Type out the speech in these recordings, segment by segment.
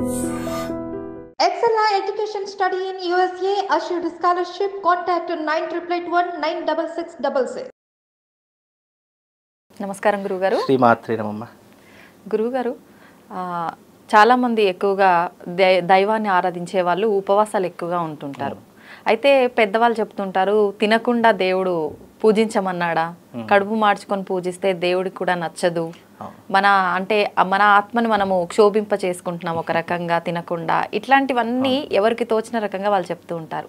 Excella Education Study in USA assured scholarship. Contact 9881 నమస్కారం గురుగారు. శ్రీమాత్రే నమః. గురుగారు, చాలామంది ఎక్కువగా దైవాన్ని ఆరాధించే వాళ్ళు ఉపవాసాలు ఎక్కువగా ఉంటుంటారు. అయితే పెద్దవాళ్ళు చెప్తుంటారు, తినకుండా దేవుడు పూజించమన్నాడా, కడుపు మార్చుకొని పూజిస్తే దేవుడికి కూడా నచ్చదు, మన ఆత్మని మనము క్షోభింప చేసుకుంటున్నాం ఒక రకంగా తినకుండా. ఇట్లాంటివన్నీ ఎవరికి తోచిన రకంగా వాళ్ళు చెప్తూ ఉంటారు.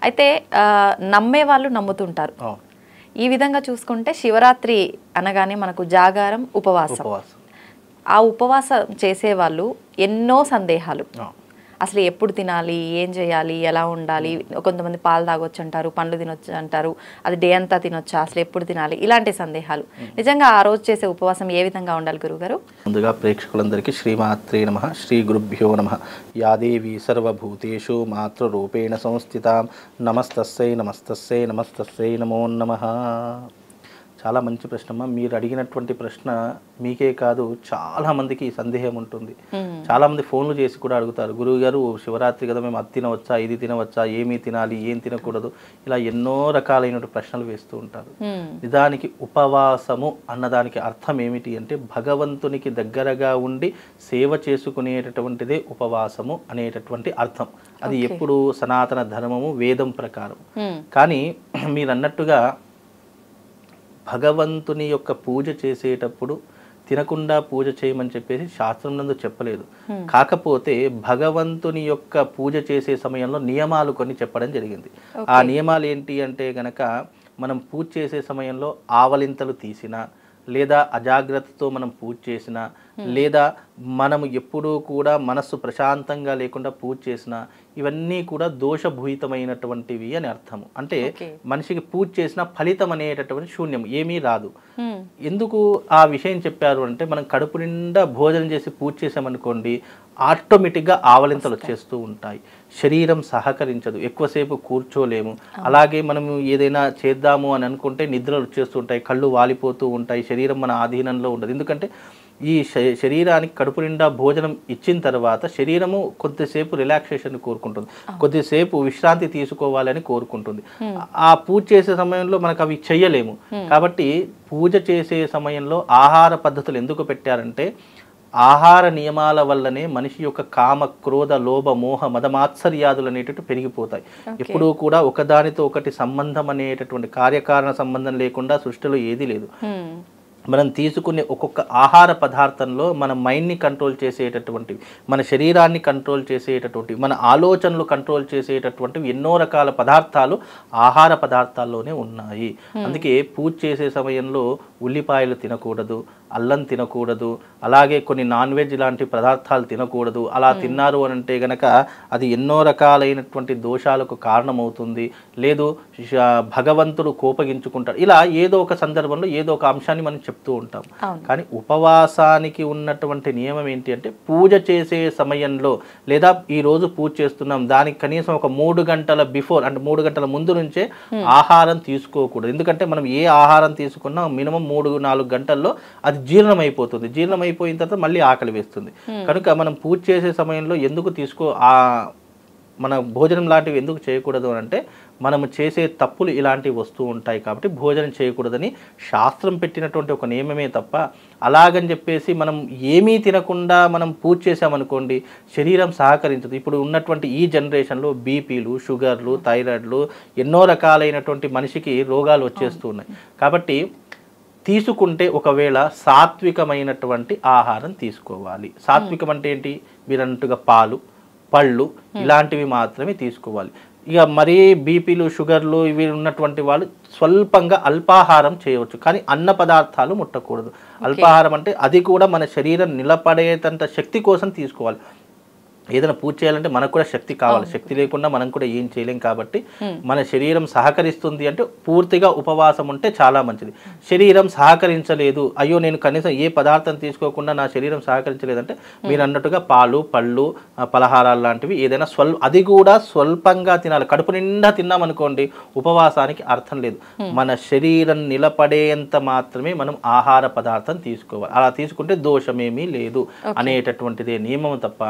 అయితే నమ్మే వాళ్ళు నమ్ముతుంటారు. ఈ విధంగా చూసుకుంటే శివరాత్రి అనగానే మనకు జాగారం, ఉపవాసం. ఆ ఉపవాసం చేసేవాళ్ళు ఎన్నో సందేహాలు, అసలు ఎప్పుడు తినాలి, ఏం చేయాలి, ఎలా ఉండాలి, కొంతమంది పాలు తాగొచ్చు అంటారు, పండ్లు తినొచ్చు అంటారు, అది డే అంతా తినొచ్చా, అసలు ఎప్పుడు తినాలి, ఇలాంటి సందేహాలు. నిజంగా ఆ రోజు చేసే ఉపవాసం ఏ విధంగా ఉండాలి గురుగారు? ముందుగా ప్రేక్షకులందరికీ శ్రీమాత్రే నమః, శ్రీ గురుభ్యో నమః. యాదేవి సర్వభూతేషు మాతృరూపేణ సంస్థితాం నమస్తస్సై నమస్తస్సై నమస్తస్సై నమో నమః. చాలా మంచి ప్రశ్నమ్మా. మీరు అడిగినటువంటి ప్రశ్న మీకే కాదు చాలామందికి సందేహం ఉంటుంది. చాలామంది ఫోన్లు చేసి కూడా అడుగుతారు, గురువు గారు శివరాత్రి కదా, మేము అది తినవచ్చా, ఇది తినవచ్చా, ఏమీ తినాలి, ఏం తినకూడదు, ఇలా ఎన్నో రకాలైన ప్రశ్నలు వేస్తూ ఉంటారు. నిజానికి ఉపవాసము అన్నదానికి అర్థం ఏమిటి అంటే భగవంతునికి దగ్గరగా ఉండి సేవ చేసుకునేటటువంటిదే ఉపవాసము అనేటటువంటి అర్థం. అది ఎప్పుడు సనాతన ధర్మము, వేదం ప్రకారం. కానీ మీరు అన్నట్టుగా భగవంతుని యొక్క పూజ చేసేటప్పుడు తినకుండా పూజ చేయమని చెప్పేసి శాస్త్రం నందు చెప్పలేదు. కాకపోతే భగవంతుని యొక్క పూజ చేసే సమయంలో నియమాలు కొన్ని చెప్పడం జరిగింది. ఆ నియమాలు ఏంటి అంటే గనక, మనం పూజ చేసే సమయంలో ఆవలింతలు తీసినా, లేదా అజాగ్రత్తతో మనం పూజ చేసినా, లేదా మనము ఎప్పుడూ కూడా మనస్సు ప్రశాంతంగా లేకుండా పూజ చేసినా, ఇవన్నీ కూడా దోషభూయితమైనటువంటివి అని అర్థము. అంటే మనిషికి పూజ చేసిన ఫలితం అనేటటువంటి శూన్యం, ఏమీ రాదు. ఎందుకు ఆ విషయం చెప్పారు అంటే, మనం కడుపు నిండా భోజనం చేసి పూజ చేసామనుకోండి, ఆటోమేటిక్గా ఆవలింతలు వచ్చేస్తూ ఉంటాయి, శరీరం సహకరించదు, ఎక్కువసేపు కూర్చోలేము. అలాగే మనము ఏదైనా చేద్దాము అని అనుకుంటే నిద్రలు వచ్చేస్తూ ఉంటాయి, కళ్ళు వాలిపోతూ ఉంటాయి, శరీరం మన ఆధీనంలో ఉండదు. ఎందుకంటే ఈ శరీరానికి కడుపు నిండా భోజనం ఇచ్చిన తర్వాత శరీరము కొద్దిసేపు రిలాక్సేషన్ కోరుకుంటుంది, కొద్దిసేపు విశ్రాంతి తీసుకోవాలని కోరుకుంటుంది. ఆ పూజ చేసే సమయంలో మనకు అవి చెయ్యలేము. కాబట్టి పూజ చేసే సమయంలో ఆహార పద్ధతులు ఎందుకు పెట్టారంటే, ఆహార నియమాల వల్లనే మనిషి యొక్క కామ, క్రోధ, లోభ, మోహ, మదమాత్సర్యాదులు అనేటట్టు పెరిగిపోతాయి. ఎప్పుడూ కూడా ఒకదానితో ఒకటి సంబంధం అనేటటువంటి కార్యకారణ సంబంధం లేకుండా సృష్టిలో ఏదీ లేదు. మనం తీసుకునే ఒక్కొక్క ఆహార పదార్థంలో మన మైండ్ని కంట్రోల్ చేసేటటువంటివి, మన శరీరాన్ని కంట్రోల్ చేసేటటువంటివి, మన ఆలోచనలు కంట్రోల్ చేసేటటువంటివి ఎన్నో రకాల పదార్థాలు ఆహార పదార్థాల్లోనే ఉన్నాయి. అందుకే పూజ చేసే సమయంలో ఉల్లిపాయలు తినకూడదు, అల్లం తినకూడదు, అలాగే కొన్ని నాన్ వెజ్ లాంటి పదార్థాలు తినకూడదు. అలా తిన్నారు అని అంటే గనక అది ఎన్నో రకాలైనటువంటి దోషాలకు కారణమవుతుంది. లేదు భగవంతుడు కోపగించుకుంటాడు. ఇలా ఏదో ఒక సందర్భంలో ఏదో ఒక అంశాన్ని మనం చెప్తూ ఉంటాం. కానీ ఉపవాసానికి ఉన్నటువంటి నియమం ఏంటి అంటే, పూజ చేసే సమయంలో, లేదా ఈరోజు పూజ చేస్తున్నాం దానికి కనీసం ఒక 3 గంటల బిఫోర్, అంటే 3 గంటల ముందు నుంచే ఆహారం తీసుకోకూడదు. ఎందుకంటే మనం ఏ ఆహారం తీసుకున్నా మినిమం 3-4 గంటల్లో అది జీర్ణమైపోతుంది. జీర్ణమైపోయిన తర్వాత మళ్ళీ ఆకలి వేస్తుంది. కనుక మనం పూజ చేసే సమయంలో ఎందుకు మన భోజనం లాంటివి ఎందుకు చేయకూడదు అని అంటే, మనము చేసే తప్పులు ఇలాంటివి వస్తూ ఉంటాయి కాబట్టి భోజనం చేయకూడదని శాస్త్రం పెట్టినటువంటి ఒక నియమమే తప్ప, అలాగని చెప్పేసి మనం ఏమీ తినకుండా మనం పూజ చేసామనుకోండి శరీరం సహకరించదు. ఇప్పుడు ఉన్నటువంటి ఈ జనరేషన్లో బీపీలు, షుగర్లు, థైరాయిడ్లు, ఎన్నో రకాలైనటువంటి మనిషికి రోగాలు వచ్చేస్తూ ఉన్నాయి. కాబట్టి తీసుకుంటే ఒకవేళ సాత్వికమైనటువంటి ఆహారం తీసుకోవాలి. సాత్వికం అంటే ఏంటి? మీరు అన్నట్టుగా పాలు, పళ్ళు ఇలాంటివి మాత్రమే తీసుకోవాలి. ఇక మరీ బీపీలు, షుగర్లు ఇవి ఉన్నటువంటి వాళ్ళు స్వల్పంగా అల్పాహారం చేయవచ్చు, కానీ అన్న పదార్థాలు ముట్టకూడదు. అల్పాహారం అంటే అది కూడా మన శరీరం నిలబడేటంత శక్తి కోసం తీసుకోవాలి. ఏదైనా పూజ చేయాలంటే మనకు కూడా శక్తి కావాలి. శక్తి లేకుండా మనం కూడా ఏం చేయలేం. కాబట్టి మన శరీరం సహకరిస్తుంది అంటే పూర్తిగా ఉపవాసం ఉంటే చాలా మంచిది. శరీరం సహకరించలేదు, అయ్యో నేను కనీసం ఏ పదార్థం తీసుకోకుండా నా శరీరం సహకరించలేదంటే మీరు అన్నట్టుగా పాలు, పళ్ళు, పలహారాలు లాంటివి ఏదైనా అది కూడా స్వల్పంగా తినాలి. కడుపు నిండా తిన్నామనుకోండి ఉపవాసానికి అర్థం లేదు. మన శరీరం నిలబడేంత మాత్రమే మనం ఆహార పదార్థం తీసుకోవాలి. అలా తీసుకుంటే దోషమేమీ లేదు అనేటటువంటిదే నియమం తప్ప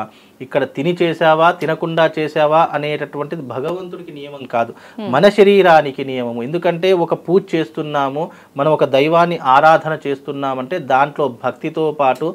ఇక్కడ ఇక్కడ తిని చేసావా తినకుండా చేసావా అనేటటువంటిది భగవంతుడికి నియమం కాదు, మన శరీరానికి నియమము. ఎందుకంటే ఒక పూజ చేస్తున్నాము, మనం ఒక దైవాన్ని ఆరాధన చేస్తున్నామంటే దాంట్లో భక్తితో పాటు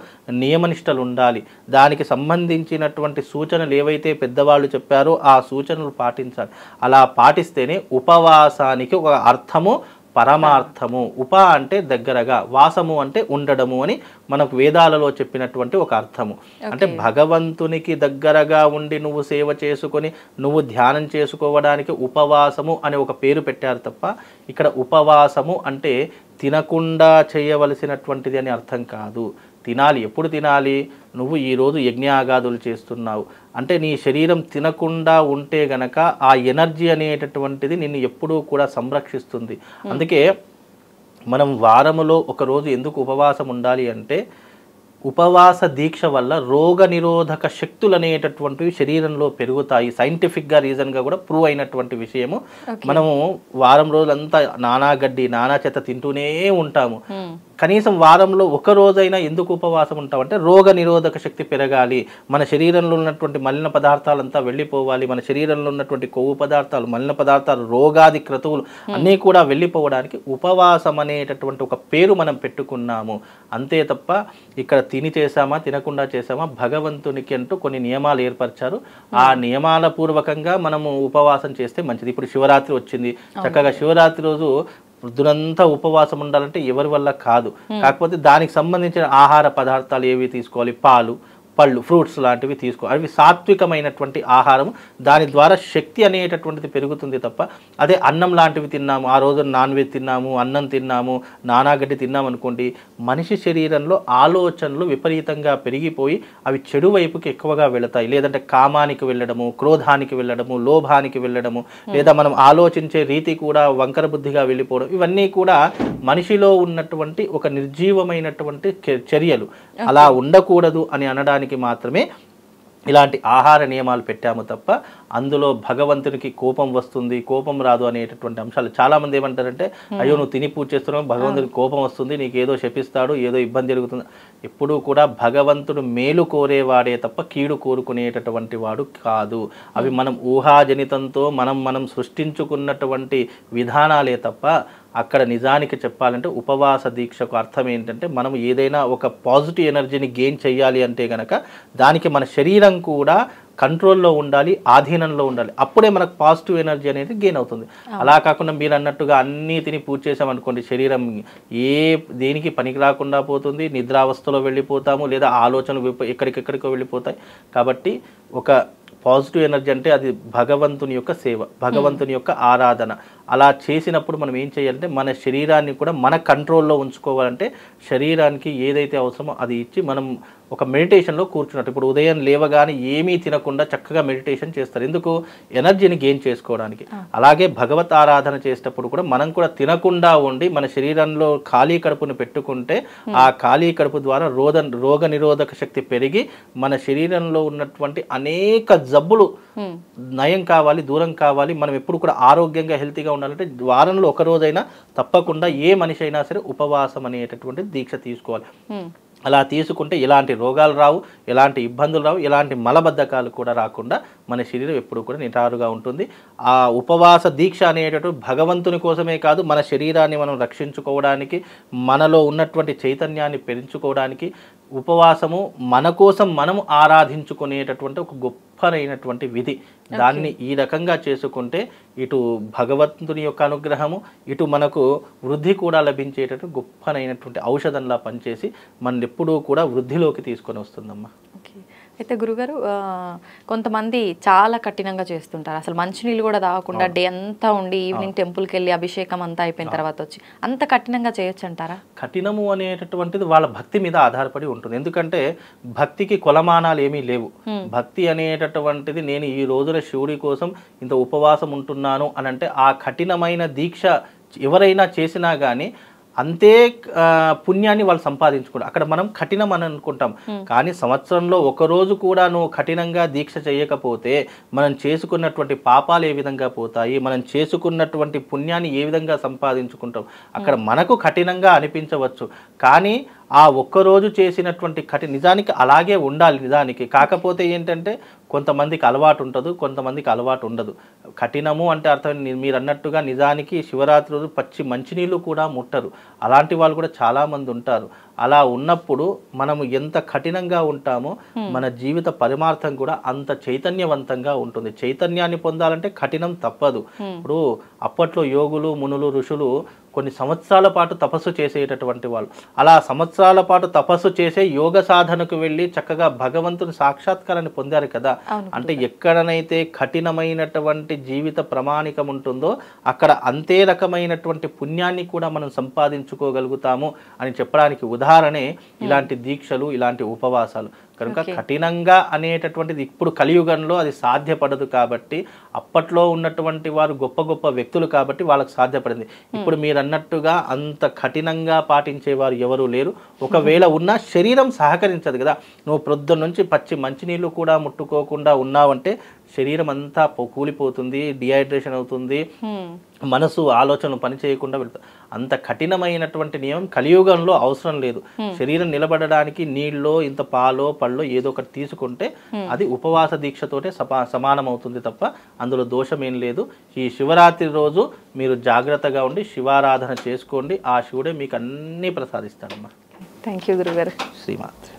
నియమనిష్టలు ఉండాలి. దానికి సంబంధించినటువంటి సూచనలు ఏవైతే పెద్దవాళ్ళు చెప్పారో ఆ సూచనలు పాటించాలి. అలా పాటిస్తేనే ఉపవాసానికి ఒక అర్థము, పరమార్థము. ఉప అంటే దగ్గరగా, వాసము అంటే ఉండడము అని మనకు వేదాలలో చెప్పినటువంటి ఒక అర్థము. అంటే భగవంతునికి దగ్గరగా ఉండి నువ్వు సేవ చేసుకొని నువ్వు ధ్యానం చేసుకోవడానికి ఉపవాసము అనే ఒక పేరు పెట్టారు తప్ప ఇక్కడ ఉపవాసము అంటే తినకుండా చేయవలసినటువంటిది అని అర్థం కాదు. తినాలి. ఎప్పుడు తినాలి? నువ్వు ఈరోజు యజ్ఞయాగాదులు చేస్తున్నావు అంటే నీ శరీరం తినకుండా ఉంటే గనక ఆ ఎనర్జీ అనేటటువంటిది నిన్ను ఎప్పుడూ కూడా సంరక్షిస్తుంది. అందుకే మనం వారములో ఒకరోజు ఎందుకు ఉపవాసం ఉండాలి అంటే ఉపవాస దీక్ష వల్ల రోగ నిరోధక శక్తులు అనేటటువంటివి శరీరంలో పెరుగుతాయి. సైంటిఫిక్గా రీజన్గా కూడా ప్రూవ్ అయినటువంటి విషయము. మనము వారం రోజులంతా నానా గడ్డి నానా చెత్త తింటూనే ఉంటాము. కనీసం వారంలో ఒక రోజైనా ఎందుకు ఉపవాసం ఉంటామంటే రోగ నిరోధక శక్తి పెరగాలి, మన శరీరంలో ఉన్నటువంటి మలిన పదార్థాలంతా వెళ్ళిపోవాలి, మన శరీరంలో ఉన్నటువంటి కొవ్వు పదార్థాలు, మలిన పదార్థాలు, రోగాది క్రతువులు అన్నీ కూడా వెళ్ళిపోవడానికి ఉపవాసం అనేటటువంటి ఒక పేరు మనం పెట్టుకున్నాము. అంతే తప్ప ఇక్కడ తిని చేసామా తినకుండా చేసామా, భగవంతునికి అంటూ కొన్ని నియమాలు ఏర్పరిచారు. ఆ నియమాల పూర్వకంగా మనము ఉపవాసం చేస్తే మంచిది. ఇప్పుడు శివరాత్రి వచ్చింది, చక్కగా శివరాత్రి రోజు వృద్ధులంతా ఉపవాసం ఉండాలంటే ఎవరి వల్ల కాదు. కాకపోతే దానికి సంబంధించిన ఆహార పదార్థాలు ఏవి తీసుకోవాలి? పాలు, పళ్ళు, ఫ్రూట్స్ లాంటివి తీసుకోవాలి. అవి సాత్వికమైనటువంటి ఆహారం. దాని ద్వారా శక్తి అనేటటువంటిది పెరుగుతుంది తప్ప అదే అన్నం లాంటివి తిన్నాము, ఆ రోజు నాన్ వెజ్ తిన్నాము, అన్నం తిన్నాము, నానాగడ్డి తిన్నాము అనుకోండి, మనిషి శరీరంలో ఆలోచనలు విపరీతంగా పెరిగిపోయి అవి చెడు వైపుకి ఎక్కువగా వెళతాయి. లేదంటే కామానికి వెళ్ళడము, క్రోధానికి వెళ్ళడము, లోభానికి వెళ్ళడము, లేదా మనం ఆలోచించే రీతి కూడా వంకర బుద్ధిగా వెళ్ళిపోవడం, ఇవన్నీ కూడా మనిషిలో ఉన్నటువంటి ఒక నిర్జీవమైనటువంటి చర్యలు. అలా ఉండకూడదు అని అనడానికి మాత్రమే ఇలాంటి ఆహార నియమాలు పెట్టాము తప్ప అందులో భగవంతునికి కోపం వస్తుంది, కోపం రాదు అనేటటువంటి అంశాలు. చాలామంది ఏమంటారంటే అయ్యో నువ్వు తిని పూజ చేస్తున్నావు, భగవంతునికి కోపం వస్తుంది, నీకు ఏదో శపిస్తాడు, ఏదో ఇబ్బంది జరుగుతుంది. ఎప్పుడూ కూడా భగవంతుడు మేలు కోరేవాడే తప్ప కీడు కోరుకునేటటువంటి వాడు కాదు. అవి మనం ఊహాజనితంతో మనం సృష్టించుకున్నటువంటి విధానాలే తప్ప అక్కడ నిజానికి చెప్పాలంటే ఉపవాస దీక్షకు అర్థం ఏంటంటే మనం ఏదైనా ఒక పాజిటివ్ ఎనర్జీని గెయిన్ చేయాలి అంటే గనక దానికి మన శరీరం కూడా కంట్రోల్లో ఉండాలి, ఆధీనంలో ఉండాలి. అప్పుడే మనకు పాజిటివ్ ఎనర్జీ అనేది గెయిన్ అవుతుంది. అలా కాకుండా మీరు అన్నట్టుగా అన్నీ తిని పూజ చేసామనుకోండి, శరీరం దేనికి పనికి రాకుండా పోతుంది, నిద్రావస్థలో వెళ్ళిపోతాము, లేదా ఆలోచనలు ఎక్కడికెక్కడికో వెళ్ళిపోతాయి. కాబట్టి ఒక పాజిటివ్ ఎనర్జీ అంటే అది భగవంతుని యొక్క సేవ, భగవంతుని యొక్క ఆరాధన. అలా చేసినప్పుడు మనం ఏం చేయాలంటే మన శరీరాన్ని కూడా మన కంట్రోల్లో ఉంచుకోవాలంటే శరీరానికి ఏదైతే అవసరమో అది ఇచ్చి మనం ఒక మెడిటేషన్లో కూర్చున్నట్టు. ఇప్పుడు ఉదయం లేవగానే ఏమీ తినకుండా చక్కగా మెడిటేషన్ చేస్తారు. ఎందుకు? ఎనర్జీని గెయిన్ చేసుకోవడానికి. అలాగే భగవత్ ఆరాధన చేసేటప్పుడు కూడా మనం కూడా తినకుండా ఉండి మన శరీరంలో ఖాళీ కడుపును పెట్టుకుంటే ఆ ఖాళీ కడుపు ద్వారా రోగ నిరోధక శక్తి పెరిగి మన శరీరంలో ఉన్నటువంటి అనేక జబ్బులు నయం కావాలి, దూరం కావాలి. మనం ఎప్పుడు కూడా ఆరోగ్యంగా హెల్తీగా ఉండాలంటే వారంలో ఒక రోజైనా తప్పకుండా ఏ మనిషి అయినా సరే ఉపవాసం అనేటటువంటి దీక్ష తీసుకోవాలి. అలా తీసుకుంటే ఎలాంటి రోగాలు రావు, ఎలాంటి ఇబ్బందులు రావు, ఎలాంటి మలబద్ధకాలు కూడా రాకుండా మన శరీరం ఎప్పుడు కూడా నిటారుగా ఉంటుంది. ఆ ఉపవాస దీక్ష అనేటటువంటి భగవంతుని కోసమే కాదు, మన శరీరాన్ని మనం రక్షించుకోవడానికి, మనలో ఉన్నటువంటి చైతన్యాన్ని పెంచుకోవడానికి ఉపవాసము మన కోసం మనం ఆరాధించుకునేటటువంటి ఒక గొప్పనైనటువంటి విధి. దాన్ని ఈ రకంగా చేసుకుంటే ఇటు భగవంతుని యొక్క అనుగ్రహము, ఇటు మనకు వృద్ధి కూడా లభించేటటువంటి గొప్పనైనటువంటి ఔషధంలా పనిచేసి మన ఎప్పుడూ కూడా వృద్ధిలోకి తీసుకొని వస్తుందమ్మా. ఓకే. అయితే గురుగారు కొంతమంది చాలా కఠినంగా చేస్తుంటారు, అసలు మంచినీళ్ళు కూడా తాగకుండా డే అంతా ఉండి ఈవినింగ్ టెంపుల్కి వెళ్ళి అభిషేకం అంతా అయిపోయిన తర్వాత వచ్చి అంత కఠినంగా చేయొచ్చు అంటారా? కఠినము అనేటటువంటిది వాళ్ళ భక్తి మీద ఆధారపడి ఉంటుంది. ఎందుకంటే భక్తికి కొలమానాలు ఏమీ లేవు. భక్తి అనేటటువంటిది నేను ఈ రోజున శివుడి కోసం ఇంత ఉపవాసం ఉంటున్నాను అని అంటే ఆ కఠినమైన దీక్ష ఎవరైనా చేసినా కానీ అంతే పుణ్యాన్ని వాళ్ళు సంపాదించుకుంటారు. అక్కడ మనం కఠినం అని అనుకుంటాం, కానీ సంవత్సరంలో ఒకరోజు కూడా నువ్వు కఠినంగా దీక్ష చేయకపోతే మనం చేసుకున్నటువంటి పాపాలు ఏ విధంగా పోతాయి, మనం చేసుకున్నటువంటి పుణ్యాన్ని ఏ విధంగా సంపాదించుకుంటాం. అక్కడ మనకు కఠినంగా అనిపించవచ్చు, కానీ ఆ ఒక్కరోజు చేసినటువంటి నిజానికి అలాగే ఉండాలి నిజానికి. కాకపోతే ఏంటంటే కొంతమందికి అలవాటు ఉంటుంది, కొంతమందికి అలవాటు ఉండదు. కఠినము అంటే అర్థం మీరు అన్నట్టుగా నిజానికి శివరాత్రి రోజు పచ్చి మంచినీళ్ళు కూడా ముట్టరు. అలాంటి వాళ్ళు కూడా చాలామంది ఉంటారు. అలా ఉన్నప్పుడు మనము ఎంత కఠినంగా ఉంటామో మన జీవిత పరిమార్థం కూడా అంత చైతన్యవంతంగా ఉంటుంది. చైతన్యాన్ని పొందాలంటే కఠినం తప్పదు. ఇప్పుడు అప్పట్లో యోగులు, మునులు, ఋషులు కొన్ని సంవత్సరాల పాటు తపస్సు చేసేటటువంటి వాళ్ళు. అలా సంవత్సరాల పాటు తపస్సు చేసే యోగ సాధనకు వెళ్ళి చక్కగా భగవంతుని సాక్షాత్కారాన్ని పొందారు కదా. అంటే ఎక్కడనైతే కఠినమైనటువంటి జీవిత ప్రమాణికం ఉంటుందో అక్కడ అంతే రకమైనటువంటి పుణ్యాన్ని కూడా మనం సంపాదించుకోగలుగుతాము అని చెప్పడానికి ఉదాహరణే ఇలాంటి దీక్షలు, ఇలాంటి ఉపవాసాలు. కనుక కఠినంగా అనేటటువంటిది ఇప్పుడు కలియుగంలో అది సాధ్యపడదు. కాబట్టి అప్పట్లో ఉన్నటువంటి వారు గొప్ప గొప్ప వ్యక్తులు కాబట్టి వాళ్ళకి సాధ్యపడింది. ఇప్పుడు మీరు అన్నట్టుగా అంత కఠినంగా పాటించేవారు ఎవరూ లేరు. ఒకవేళ ఉన్నా శరీరం సహకరించదు కదా. నువ్వు ప్రొద్దున నుంచి పచ్చి మంచినీళ్ళు కూడా ముట్టుకోకుండా ఉన్నావంటే శరీరం అంతా కూలిపోతుంది, డిహైడ్రేషన్ అవుతుంది, మనసు ఆలోచనలు పని చేయకుండా వెళ్తాయి. అంత కఠినమైనటువంటి నియమం కలియుగంలో అవసరం లేదు. శరీరం నిలబడడానికి నీళ్ళో ఇంత పాలో పళ్ళో ఏదో ఒకటి తీసుకుంటే అది ఉపవాస దీక్షతోటే సమానం అవుతుంది తప్ప అందులో దోషం ఏం లేదు. ఈ శివరాత్రి రోజు మీరు జాగ్రత్తగా ఉండి శివారాధన చేసుకోండి. ఆ శివుడే మీకు అన్నీ ప్రసాదిస్తాడమ్మా. థ్యాంక్ యూ గురుగారు. శ్రీమాత్రి.